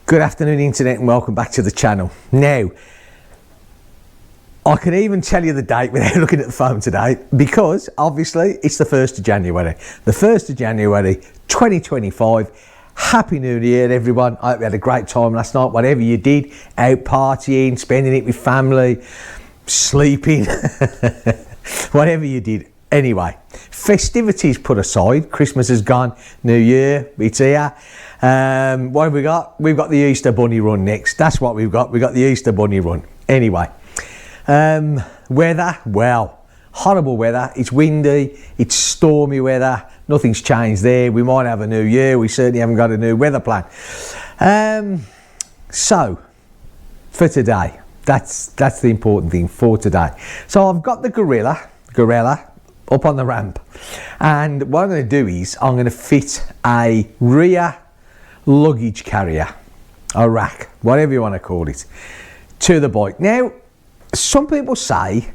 Good afternoon internet and welcome back to the channel. Now, I can even tell you the date without looking at the phone today because obviously it's the 1st of January. The 1st of January 2025. Happy New Year everyone. I hope you had a great time last night, whatever you did, out partying, spending it with family, sleeping, whatever you did. Anyway, festivities put aside, Christmas is gone, New Year, it's here. What have we got? We've got the Easter Bunny run next. That's what we've got. We've got the Easter Bunny run. Anyway, weather, well, horrible weather. It's windy, it's stormy weather. Nothing's changed there. We might have a new year. We certainly haven't got a new weather plan. So, for today, that's the important thing for today. So I've got the Guerrilla up on the ramp. And what I'm going to do is I'm going to fit a rear luggage carrier, a rack, whatever you want to call it, to the bike. Now, some people say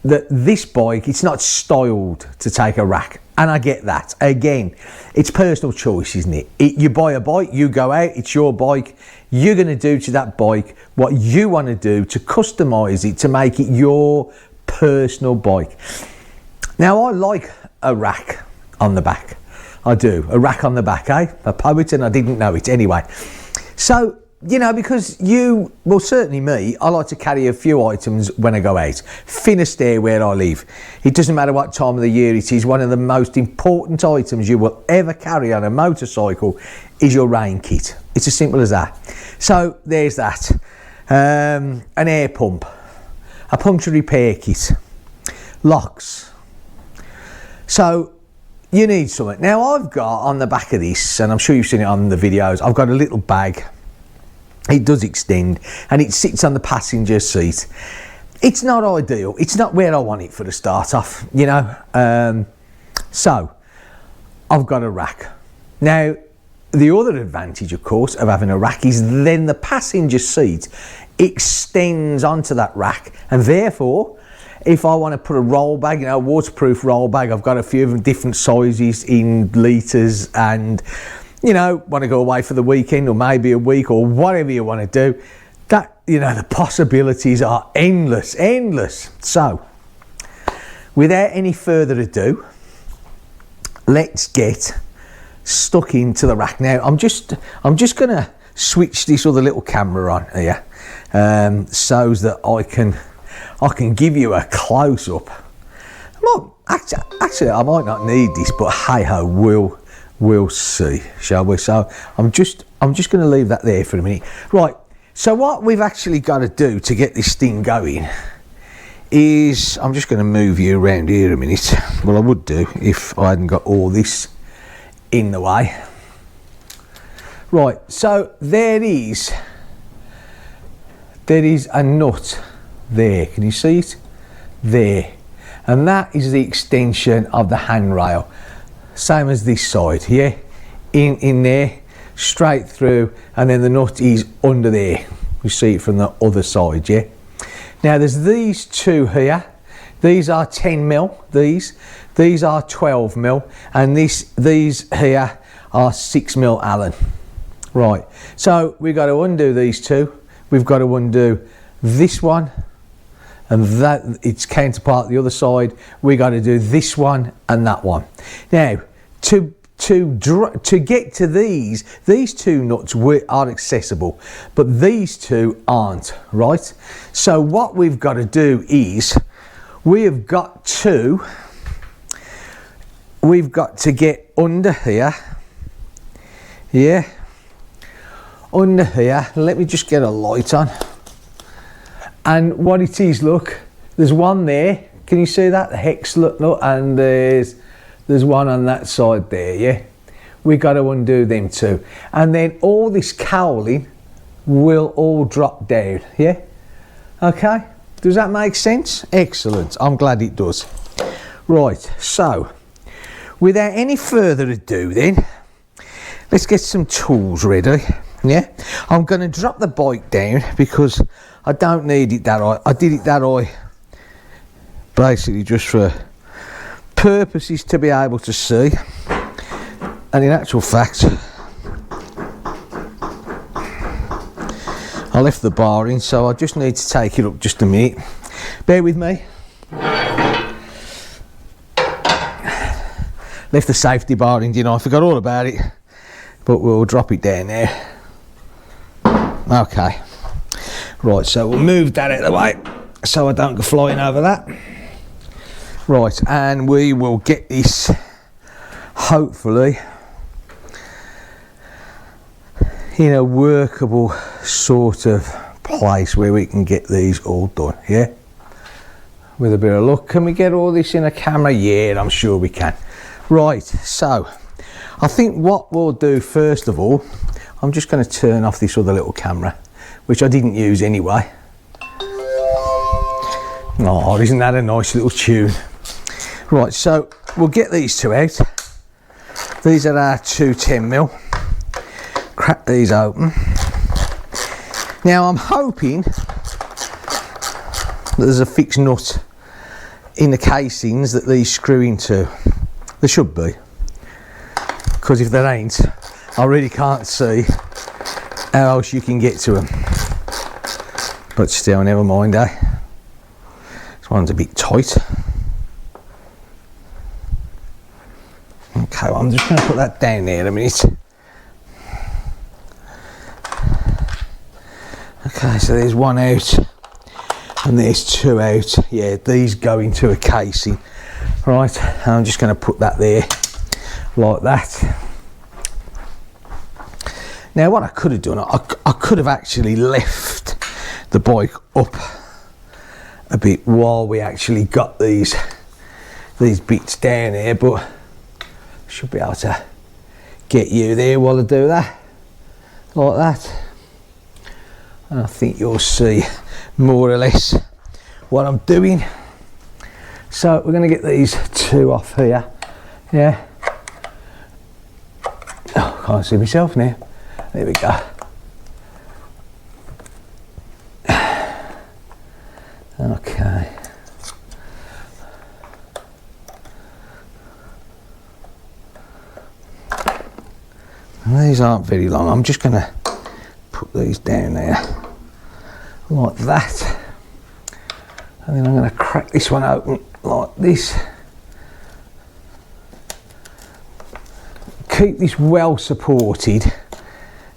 that this bike, it's not styled to take a rack. And I get that. Again, it's personal choice, isn't it? You buy a bike, you go out, it's your bike. You're going to do to that bike what you want to do to customise it, to make it your personal bike. Now, I like a rack on the back. I do. A rack on the back, eh? A poet, and I didn't know it. Anyway, so, you know, because well, certainly me, I like to carry a few items when I go out. Finisterre where I live. It doesn't matter what time of the year it is. One of the most important items you will ever carry on a motorcycle is your rain kit. It's as simple as that. So, there's that. An air pump. A puncture repair kit. Locks. So, you need something. Now, I've got on the back of this, and I'm sure you've seen it on the videos, I've got a little bag. It does extend, and it sits on the passenger seat. It's not ideal. It's not where I want it for the start off, you know. So, I've got a rack. Now, the other advantage, of course, of having a rack is then the passenger seat extends onto that rack, and therefore, if I want to put a roll bag, you know, a waterproof roll bag, I've got a few of them different sizes in litres, and, you know, want to go away for the weekend or maybe a week or whatever you want to do, that, you know, the possibilities are endless. So, without any further ado, let's get stuck into the rack. Now, I'm just going to switch this other little camera on here, so that I can give you a close-up. Actually, I might not need this, but hey-ho, we'll see, shall we? So I'm just going to leave that there for a minute. Right, so what we've actually got to do to get this thing going is, I'm just going to move you around here a minute. Well, I would do if I hadn't got all this in the way. Right, so there is a nut there. Can you see it? There. And that is the extension of the handrail. Same as this side, yeah? In there, straight through, and then the nut is under there. You see it from the other side, yeah? Now there's these two here. These are 10mm, these are 12mm, and these here are 6mm Allen. Right, so we've got to undo these two. We've got to undo this one, and that its counterpart the other side. We got to do this one and that one. Now, to get to these two nuts are accessible, but these two aren't, right? So what we've got to do is we've got to get under here, yeah, under here. Let me just get a light on. And what it is, look, there's one there. Can you see that? The hex, look, and there's one on that side there, yeah? We got to undo them too. And then all this cowling will all drop down, yeah? Okay, does that make sense? Excellent, I'm glad it does. Right, so, without any further ado then, let's get some tools ready, yeah? I'm going to drop the bike down because I don't need it that high. I did it that high basically just for purposes to be able to see, and in actual fact I left the bar in, so I just need to take it up just a minute. Bear with me. Left the safety bar in, didn't I? I forgot all about it, but we'll drop it down there. Okay, right, so we'll move that out of the way so I don't go flying over that. Right, and we will get this hopefully in a workable sort of place where we can get these all done, yeah? With a bit of luck. Can we get all this in a camera? Yeah, I'm sure we can. Right, so I think what we'll do first of all, I'm just going to turn off this other little camera, which I didn't use anyway. Oh, isn't that a nice little tune? Right, so we'll get these two out. These are our two 10mm. Crack these open. Now I'm hoping that there's a fixed nut in the casings that these screw into. There should be, because if there ain't, I really can't see how else you can get to them. But still, never mind, eh? This one's a bit tight. Okay, well, I'm just going to put that down there a minute. Okay, so there's one out and there's two out. Yeah, these go into a casing. Right, I'm just going to put that there like that. Now what I could have done, I could have actually left the bike up a bit while we actually got these bits down here, but should be able to get you there while I do that, like that. And I think you'll see more or less what I'm doing. So we're going to get these two off here, yeah. Oh, can't see myself now. There we go. Okay. These aren't very long. I'm just going to put these down there like that, and then I'm going to crack this one open like this. Keep this well supported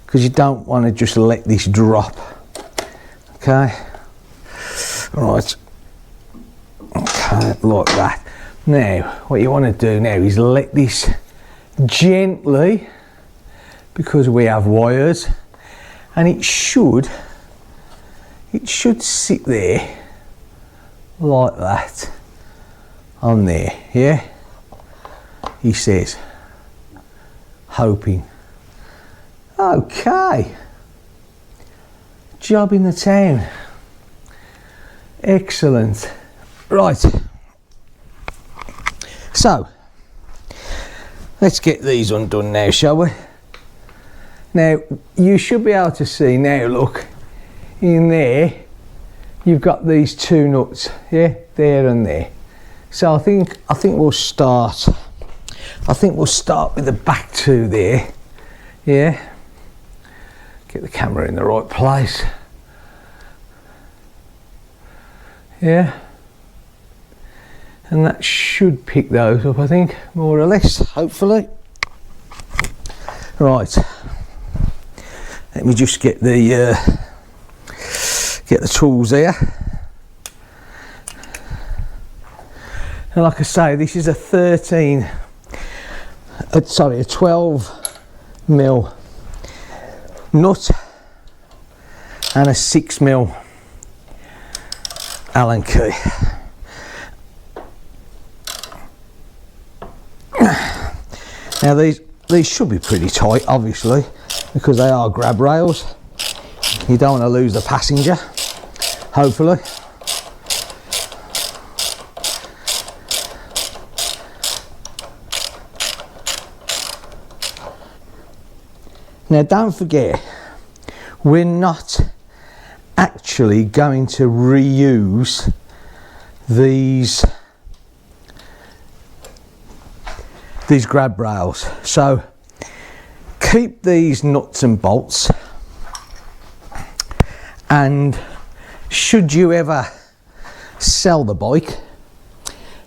because you don't want to just let this drop. Okay, right, okay, like that. Now what you want to do now is let this gently, because we have wires, and it should sit there like that on there, yeah. He says, hoping. Okay, job in the town. Excellent. Right, so let's get these undone now, shall we? Now you should be able to see now, look, in there you've got these two nuts, yeah, there and there. So I think we'll start with the back two there, yeah. Get the camera in the right place, yeah, and that should pick those up, I think, more or less, hopefully. Right, let me just get the tools here. And like I say, this is a 12mm nut and a 6mm Allen key. Now these should be pretty tight, obviously, because they are grab rails. You don't want to lose the passenger, hopefully. Now don't forget, we're not actually going to reuse these grab rails, so keep these nuts and bolts, And should you ever sell the bike,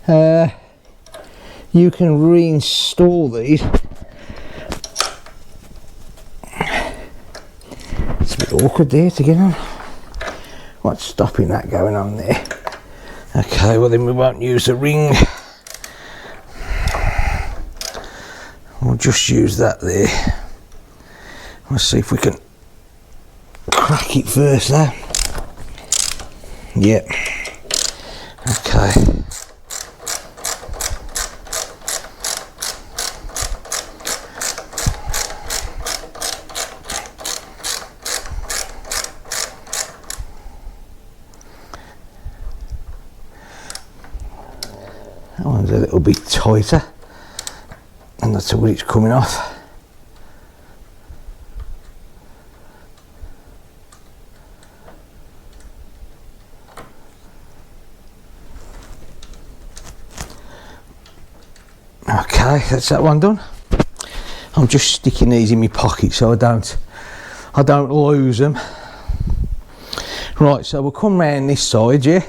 you can reinstall these. It's a bit awkward there to get on. What's stopping that going on there? Okay, well then we won't use the ring. We'll just use that there. Let's see if we can crack it first though. Yep. Okay. That one's a little bit tighter, and that's where it's coming off. Okay, that's that one done. I'm just sticking these in my pocket so I don't lose them. Right, so we'll come round this side, yeah,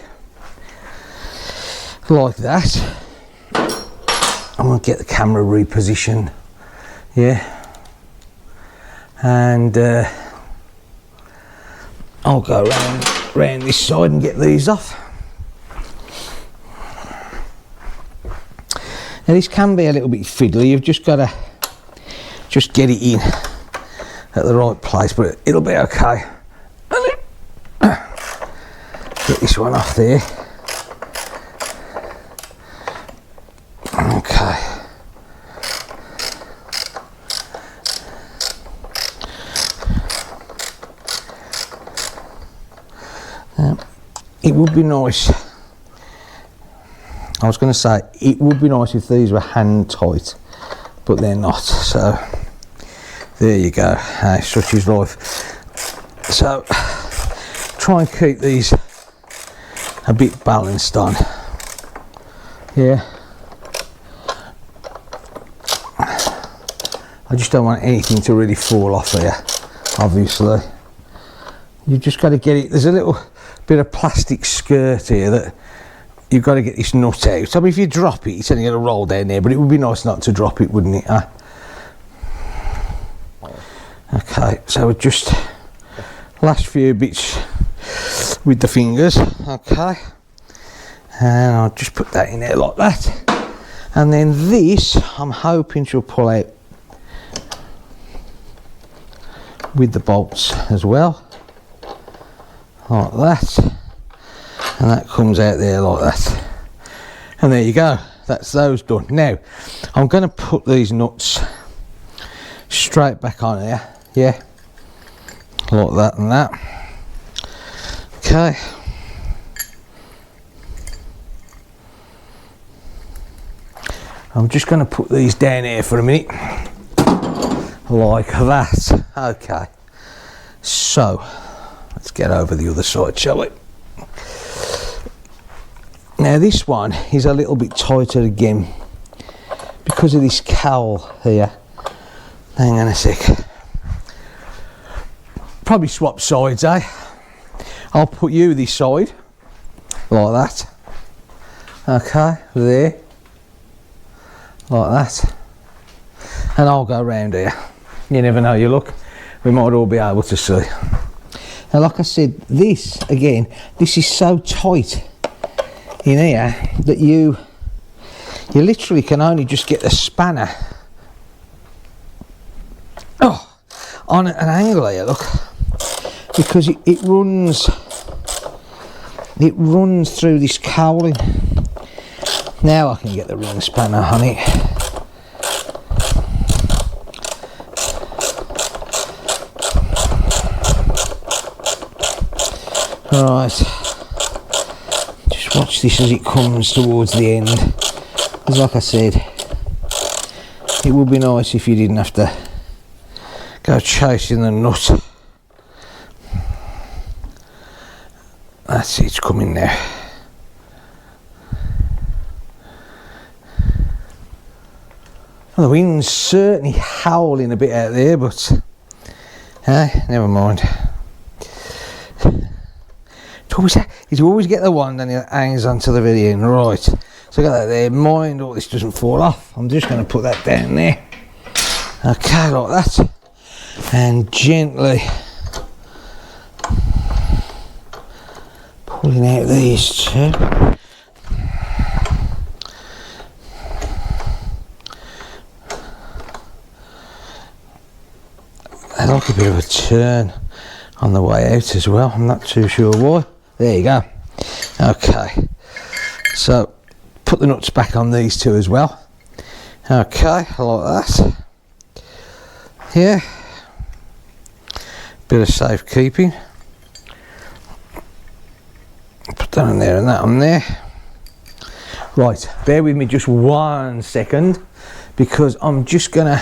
like that. I'm going to get the camera repositioned, yeah, and I'll go round this side and get these off. Now this can be a little bit fiddly, you've just got to just get it in at the right place, but it'll be okay. Get this one off there. Okay. It would be nice, I was going to say, it would be nice if these were hand tight, but they're not, so there you go, such is life. So try and keep these a bit balanced on, yeah. I just don't want anything to really fall off here, obviously. You've just got to get it, there's a little bit of plastic skirt here that you've got to get this nut out. I mean, if you drop it, it's only going to roll down there, but it would be nice not to drop it, wouldn't it? Huh? Okay, so just last few bits with the fingers, okay, and I'll just put that in there like that, and then this I'm hoping she'll pull out with the bolts as well, like that, and that comes out there like that, and there you go, that's those done. Now I'm going to put these nuts straight back on here, yeah, like that and that. Okay, I'm just going to put these down here for a minute like that. Okay, so let's get over the other side, shall we? Now this one is a little bit tighter again because of this cowl here. Hang on a sec. Probably swap sides, eh? I'll put you this side like that. Okay, there, like that, and I'll go round here. You never know, you look, we might all be able to see. Now like I said, this again, this is so tight in here that you literally can only just get the spanner on an angle here, look, because it runs through this cowling. Now I can get the ring spanner on it. Right, just watch this as it comes towards the end, because like I said, it would be nice if you didn't have to go chasing the nut. That's it, it's coming now. Well, the wind's certainly howling a bit out there, but never mind. you always get the one then it hangs onto the very end. Right, so I got that there. Mind all this doesn't fall off. I'm just going to put that down there. Okay, like that, and gently pulling out these two. They like a bit of a turn on the way out as well. I'm not too sure why. There you go. Okay, so put the nuts back on these two as well. Okay, like that. Yeah, bit of safekeeping. Put that on there and that on there. Right, bear with me just 1 second, because I'm just gonna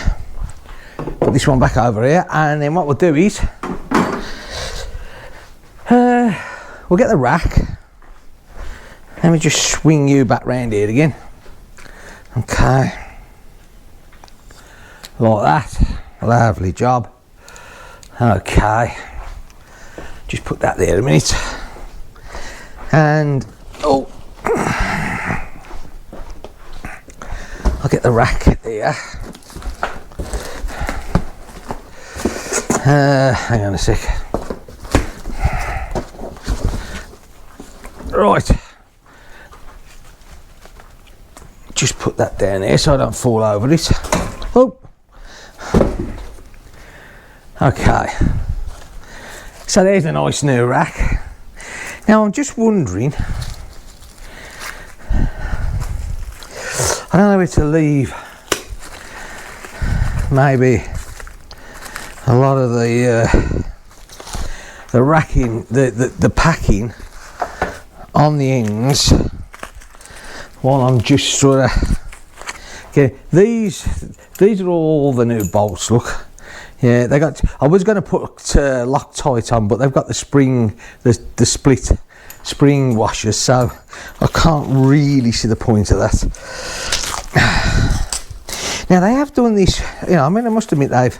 put this one back over here, and then what we'll do is we'll get the rack. Let me just swing you back round here again. Okay, like that. Lovely job. Okay, just put that there a minute, and oh, I'll get the rack there. Hang on a sec. Right, just put that down there so I don't fall over it. Oh, okay, so there's a nice new rack. Now I'm just wondering, I don't know where to leave maybe a lot of the racking, the packing on the ends, while I'm just sort of getting these are all the new bolts. Look, yeah, they got. I was going to put Loctite on, but they've got the spring, the split spring washers, so I can't really see the point of that. Now they have done this, you know, I mean, I must admit they've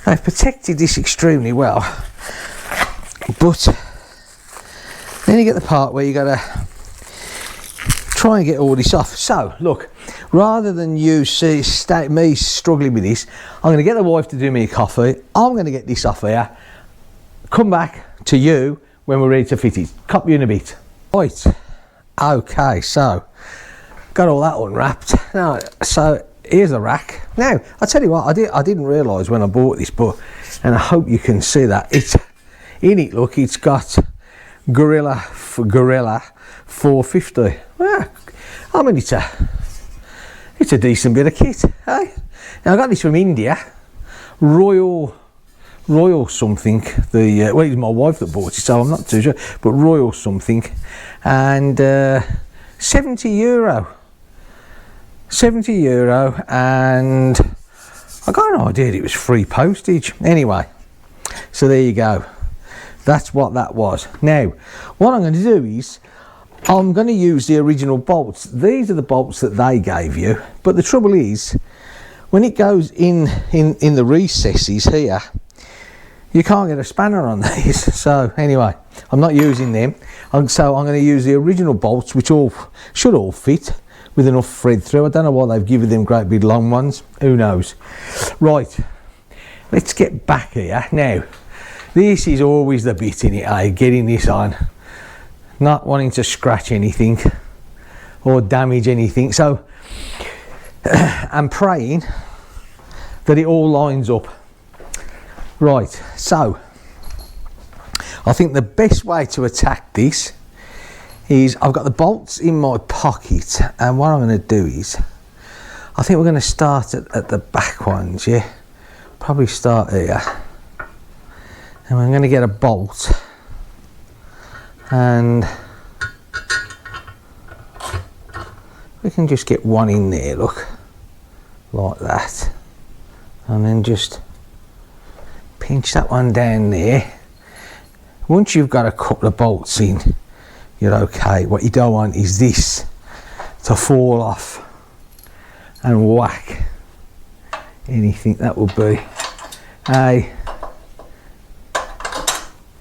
protected this extremely well, but then you get the part where you got to try and get all this off. So look, rather than me struggling with this, I'm going to get the wife to do me a coffee. I'm going to get this off here, come back to you when we're ready to fit it. Cop you in a bit. Right, okay, so got all that unwrapped. Now, so here's the rack. Now, I'll tell you what, I didn't realise when I bought this, and I hope you can see that. It's in it, look, it's got Guerrilla 450. Well, I mean, it's a decent bit of kit, eh? Now, I got this from India, Royal something. Well, it's my wife that bought it, so I'm not too sure, but Royal something, and €70. €70, and I got an idea it was free postage. Anyway, so there you go. That's what that was. Now, what I'm going to do is I'm going to use the original bolts. These are the bolts that they gave you, but the trouble is, when it goes in the recesses here, you can't get a spanner on these. So anyway, I'm not using them. So I'm going to use the original bolts, which should all fit with enough thread through. I don't know why they've given them great big long ones. Who knows? Right, let's get back here. Now, this is always the bit in it, eh? Getting this on. Not wanting to scratch anything or damage anything. So I'm praying that it all lines up. Right, so I think the best way to attack this is I've got the bolts in my pocket, and what I'm going to do is I think we're going to start at the back ones, yeah? Probably start here. And I'm going to get a bolt, and we can just get one in there, look, like that, and then just pinch that one down there. Once you've got a couple of bolts in, you're okay. What you don't want is this to fall off and whack anything. That would be a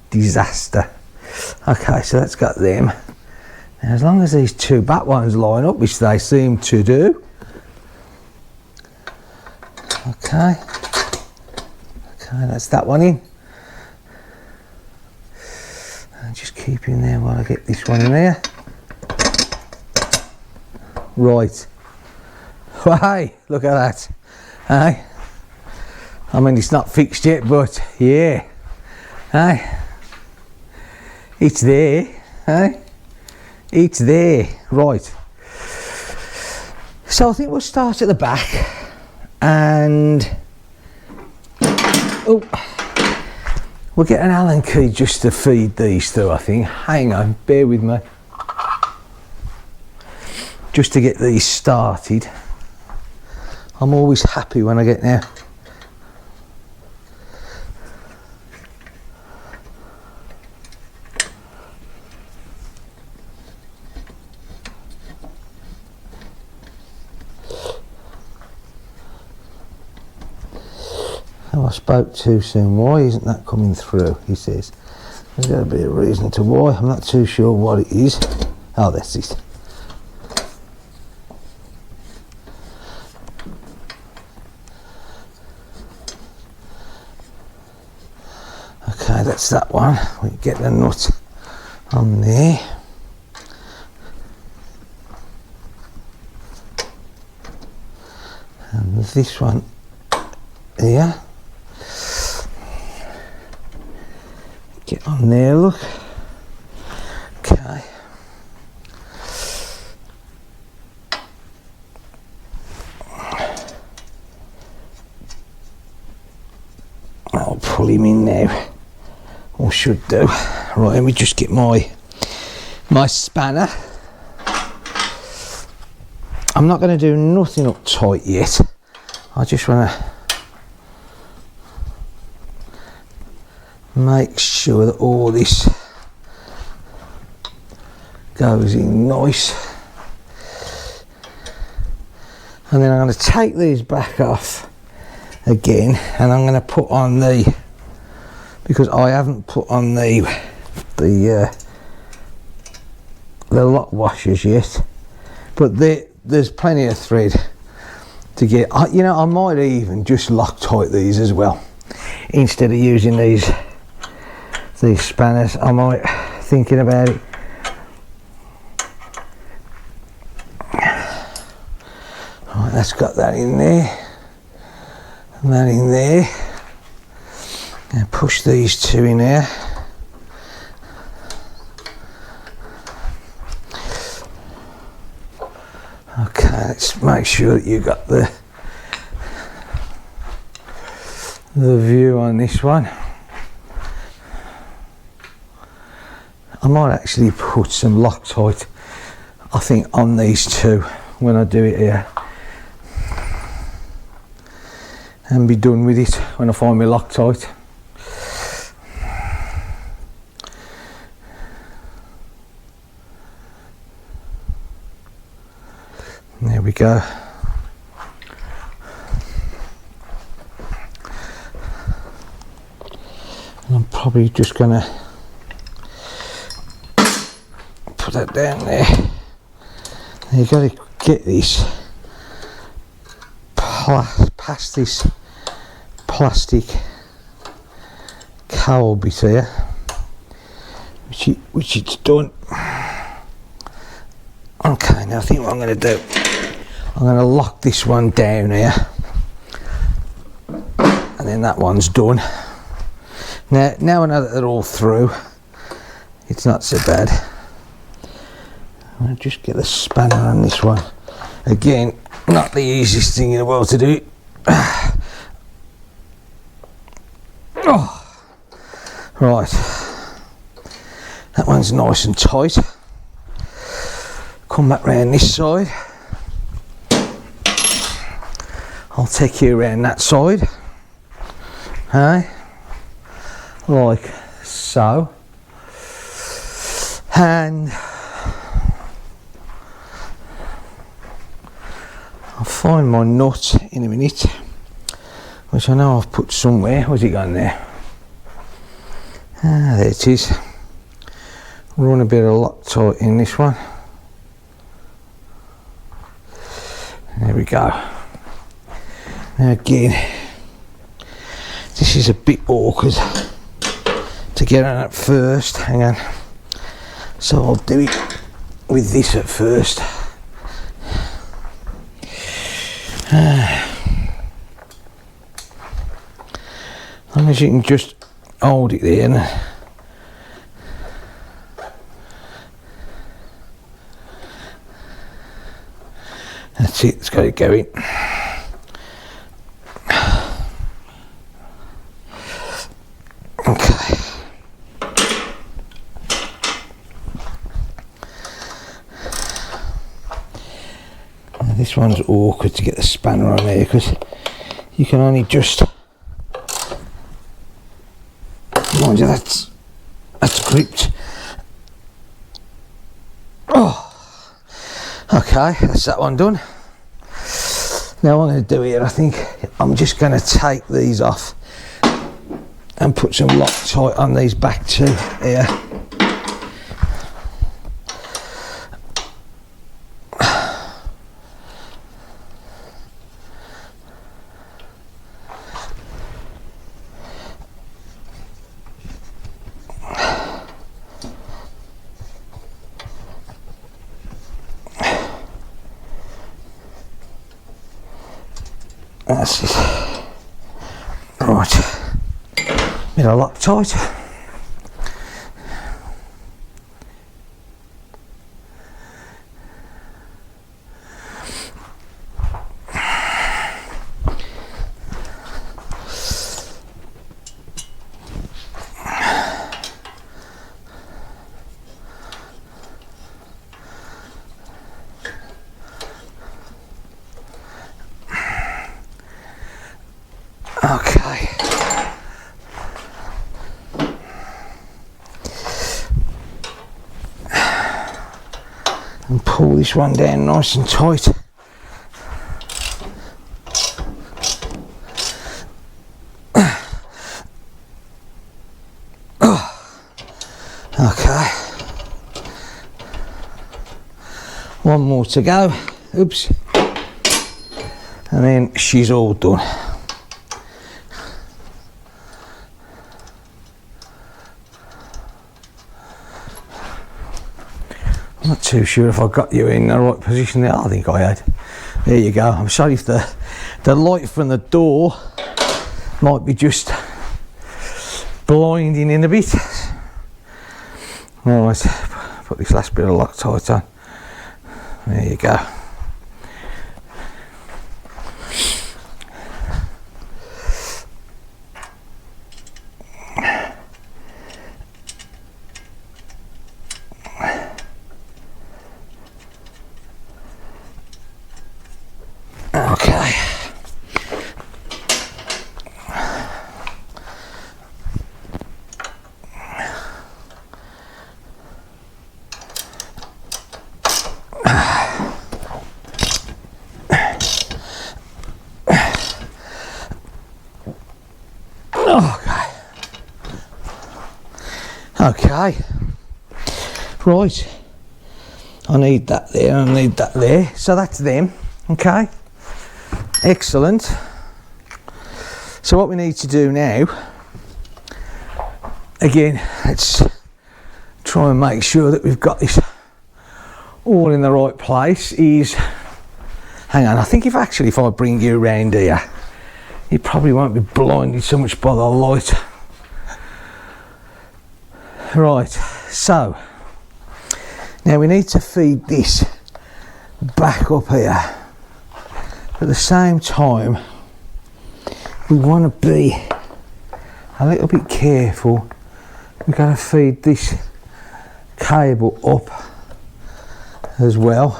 disaster. Okay, so that's got them. Now, as long as these two back ones line up, which they seem to do. Okay, that's that one in. And just keep in there while I get this one in there. Right. Well, hey, look at that. Hey. I mean, it's not fixed yet, but yeah. Hey. It's there. Hey. It's there. Right. So I think we'll start at the back. And oh, we'll get an Allen key just to feed these through, I think. Hang on, bear with me. Just to get these started. I'm always happy when I get there. Oh, I spoke too soon. Why isn't that coming through? He says. There's got to be a reason to why. I'm not too sure what it is. Oh, that's it. Okay, that's that one. We get the nut on there. And this one here. Get on there, look. Okay. I'll pull him in now. Or should do. Right, let me just get my spanner. I'm not going to do nothing up tight yet. I just want to make sure that all this goes in nice. And then I'm going to take these back off again, and I'm going to put on the, because I haven't put on the lock washers yet, but there's plenty of thread to get. You know, I might even just Loctite these as well instead of using these spanners. I might, thinking about it. Right, that's got that in there and that in there. Now push these two in there. Okay, let's make sure that you got the view on this one. I might actually put some Loctite, I think, on these two when I do it here, and be done with it when I find my Loctite. There we go. And I'm probably just gonna put that down there. Now you've got to get this past this plastic cowl bit here, which it's done. Okay, now I think what I'm going to do, I'm going to lock this one down here, and then that one's done. Now I know that they're all through, it's not so bad. I'll just get the spanner on this one. Again, not the easiest thing in the world to do. Oh, right, that one's nice and tight. Come back round this side. I'll take you around that side. Hey, like so. And I'll find my nut in a minute, which I know I've put somewhere. Where's it gone there? Ah, there it is. run a bit of Loctite in this one. There we go. Now again, this is a bit awkward to get on at first. Hang on. So I'll do it with this at first. As long as you can just hold it there. That's it, it's got it going. Okay. Now this one's awkward to get the spanner on there because you can only just, mind you, that's gripped. Oh. Okay, that's that one done. Now what I'm going to do here, I think I'm just going to take these off and put some Loctite on these back two here. That's it. Right, bit of Loctite. Okay. And pull this one down nice and tight. Okay. One more to go. Oops. And then she's all done. I'm not too sure if I got you in the right position there. I think I had. There you go. I'm sorry if the light from the door might be just blinding in a bit. Right, put this last bit of Loctite on. There you go. Okay. Okay. Right. I need that there, I need that there. So that's them. Okay. Excellent. So what we need to do now, again, let's try and make sure that we've got this all in the right place, is, hang on, I think if I bring you around here, you probably won't be blinded so much by the light. Right, so now we need to feed this back up here. At the same time, we want to be a little bit careful. We're going to feed this cable up as well,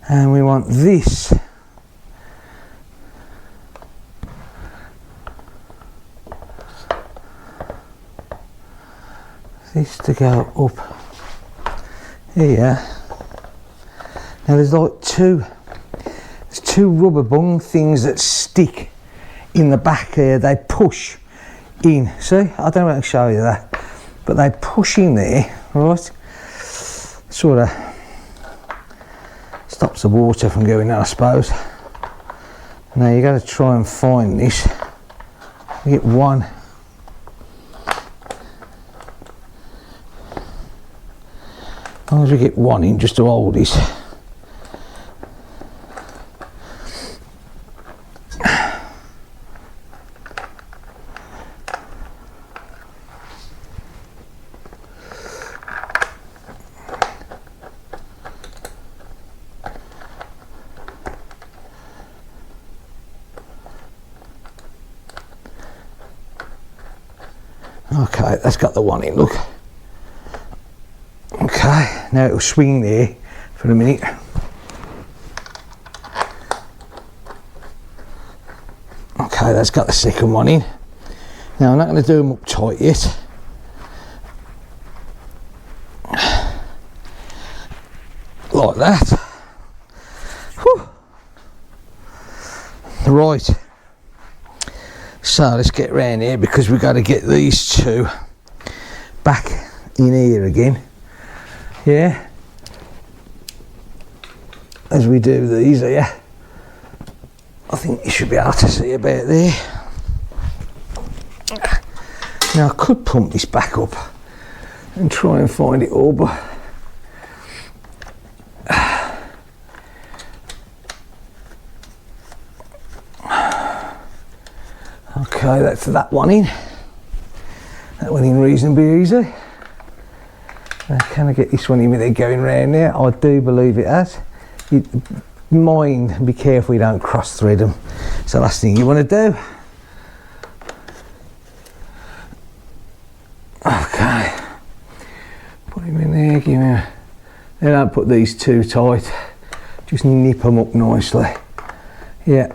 and we want this to go up here. Now there's like two rubber bung things that stick in the back here. They push in. See, I don't want to show you that. but they push in there, right? Sort of stops the water from going in, I suppose. Now you got to try and find this. You get one. As long as we get one in just to hold this. Okay, that's got the one in, look. Okay, now it'll swing there for a minute. Okay, that's got the second one in. Now I'm not going to do them up tight yet. Like that. Whew. Right. So let's get round here because we've got to get these two back in here again. Yeah. As we do these here. I think you should be able to see about there. Now I could pump this back up and try and find it all, but okay, that's that one in. That went in reasonably easy. Now, can I get this one in with it going round there? I do believe it has. You mind, be careful you don't cross thread them. It's the last thing you want to do. Okay. Put him in there, give him a... They don't put these too tight. Just nip them up nicely. Yeah.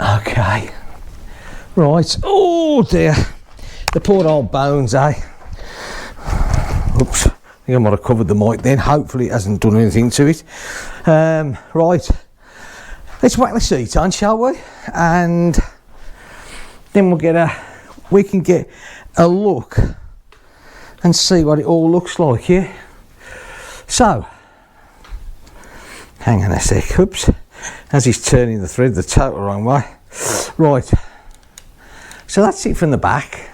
Okay, right, oh dear, the poor old bones, eh? Oops, I think I might have covered the mic then, hopefully it hasn't done anything to it. Right, let's whack the seat on, shall we? And then we can get a look and see what it all looks like, yeah? So, hang on a sec, oops. As he's turning the thread the total wrong way. Right, so that's it from the back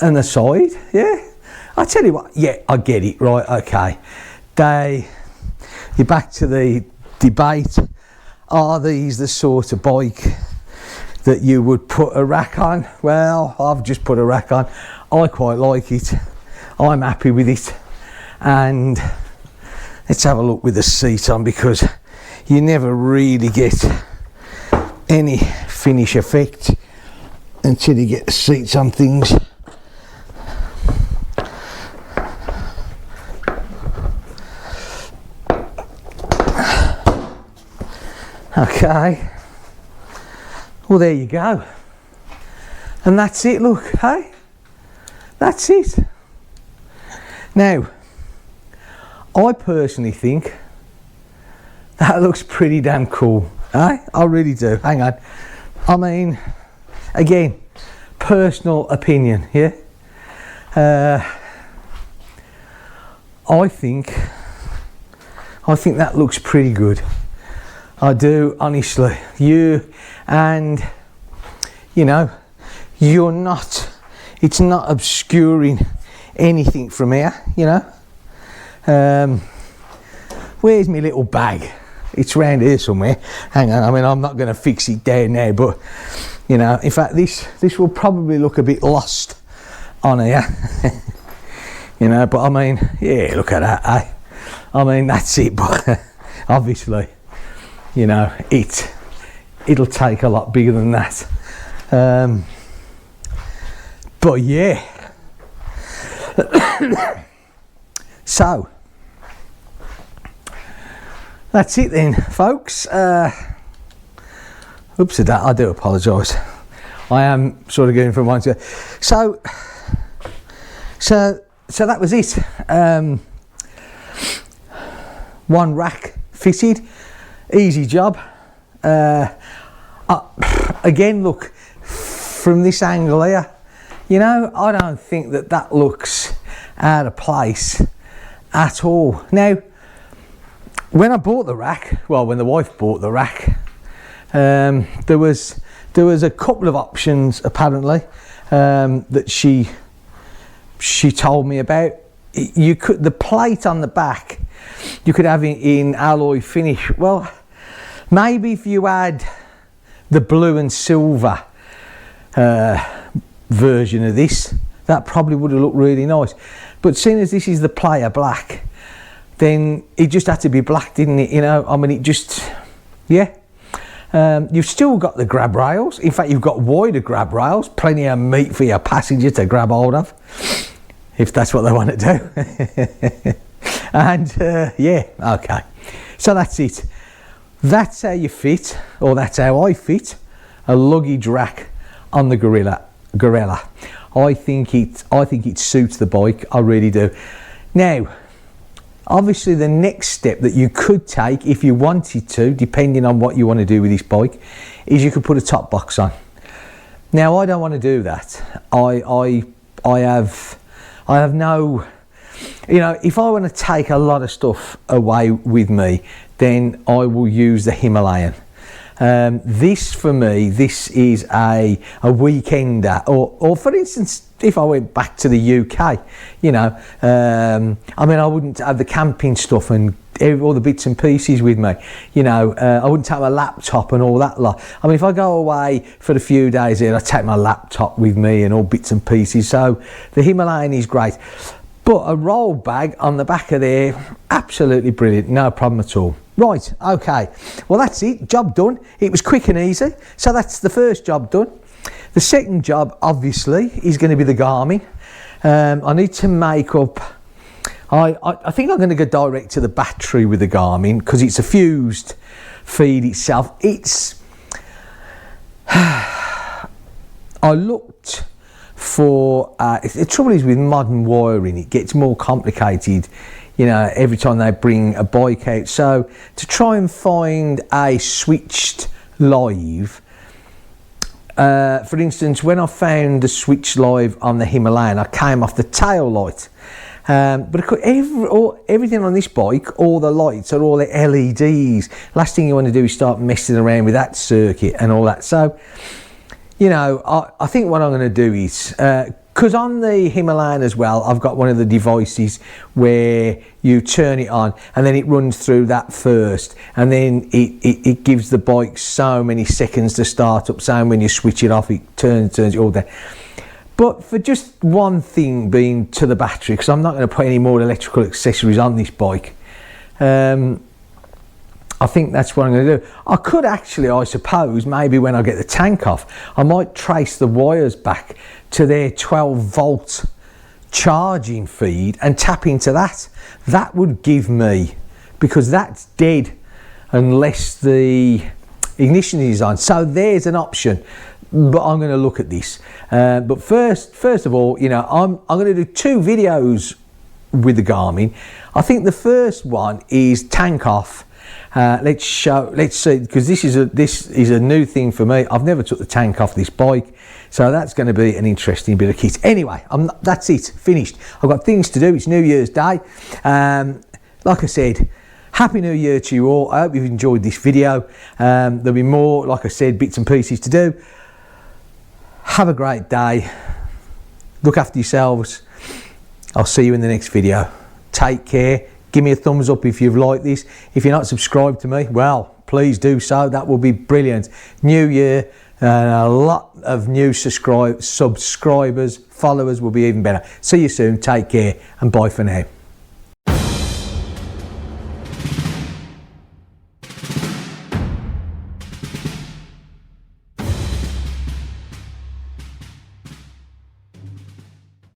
and the side, yeah. I tell you what, yeah, I get it, right, okay. You're back to the debate, are these the sort of bike that you would put a rack on? Well, I've just put a rack on. I quite like it. I'm happy with it. And let's have a look with the seat on, because you never really get any finish effect until you get the seats on things. Okay, well there you go, and that's it, look, hey, that's it. Now, I personally think that looks pretty damn cool, eh? I really do. Hang on. I mean, again, personal opinion, yeah? I think that looks pretty good. I do, honestly. You know, it's not obscuring anything from here, you know? Where's my little bag? It's round here somewhere. Hang on, I mean, I'm not going to fix it down now, but, you know, in fact, this will probably look a bit lost on here. You know, but I mean, yeah, look at that, eh? I mean, that's it, but obviously, you know, it'll take a lot bigger than that. But yeah. So, that's it then, folks. Oops, I do apologise. I am sort of going from one to... So that was it. One rack fitted, easy job. Again, look, from this angle here, you know, I don't think that looks out of place at all. Now, when I bought the rack, well, when the wife bought the rack, there was a couple of options apparently that she told me about. You could, the plate on the back, you could have it in alloy finish. Well, maybe if you had the blue and silver version of this, that probably would have looked really nice. But seeing as this is the player black, then it just had to be black, didn't it? You know, I mean, it just, yeah. You've still got the grab rails. In fact, you've got wider grab rails, plenty of meat for your passenger to grab hold of, if that's what they want to do. And yeah, okay. So that's it. That's how you fit, or that's how I fit, a luggage rack on the Guerrilla. I think it suits the bike. I really do. Now, obviously, the next step that you could take, if you wanted to, depending on what you want to do with this bike, is you could put a top box on. Now, I don't want to do that. I have no, you know, if I want to take a lot of stuff away with me, then I will use the Himalayan. This for me, this is a weekender, or for instance, if I went back to the UK, you know, I mean, I wouldn't have the camping stuff and all the bits and pieces with me, you know, I wouldn't take my laptop and all that lot. I mean, if I go away for a few days here, I take my laptop with me and all bits and pieces, so the Himalayan is great. But a roll bag on the back of there, absolutely brilliant, no problem at all. Right, okay, well that's it, job done. It was quick and easy, so that's the first job done. The second job, obviously, is going to be the Garmin. I need to make up, I think I'm going to go direct to the battery with the Garmin, because it's a fused feed itself. It's, I looked for, the trouble is with modern wiring, it gets more complicated, you know, every time they bring a bike out. So to try and find a switched live, for instance, when I found the switch live on the Himalayan, I came off the tail light. But everything on this bike, all the lights are all the LEDs. Last thing you want to do is start messing around with that circuit and all that. So, you know, I think what I'm going to do is, because on the Himalayan as well, I've got one of the devices where you turn it on and then it runs through that first, and then it gives the bike so many seconds to start up. So when you switch it off, it turns it all down. But for just one thing being to the battery, because I'm not going to put any more electrical accessories on this bike, I think that's what I'm going to do. I could actually, I suppose, maybe when I get the tank off, I might trace the wires back to their 12 volt charging feed and tap into that. That would give me, because that's dead unless the ignition is on. So there's an option, but I'm going to look at this. But first of all, you know, I'm going to do 2 videos with the Garmin. I think the first one is tank off. Let's see, because this is a new thing for me. I've never took the tank off this bike, so that's going to be an interesting bit of kit. Anyway, that's it, finished. I've got things to do. It's New Year's Day. Like I said, Happy New Year to you all. I hope you've enjoyed this video. There'll be more, like I said, bits and pieces to do. Have a great day. Look after yourselves. I'll see you in the next video. Take care. Give me a thumbs up if you've liked this. If you're not subscribed to me, well, please do so. That will be brilliant. New year, and a lot of new subscribers, followers will be even better. See you soon. Take care, and bye for now.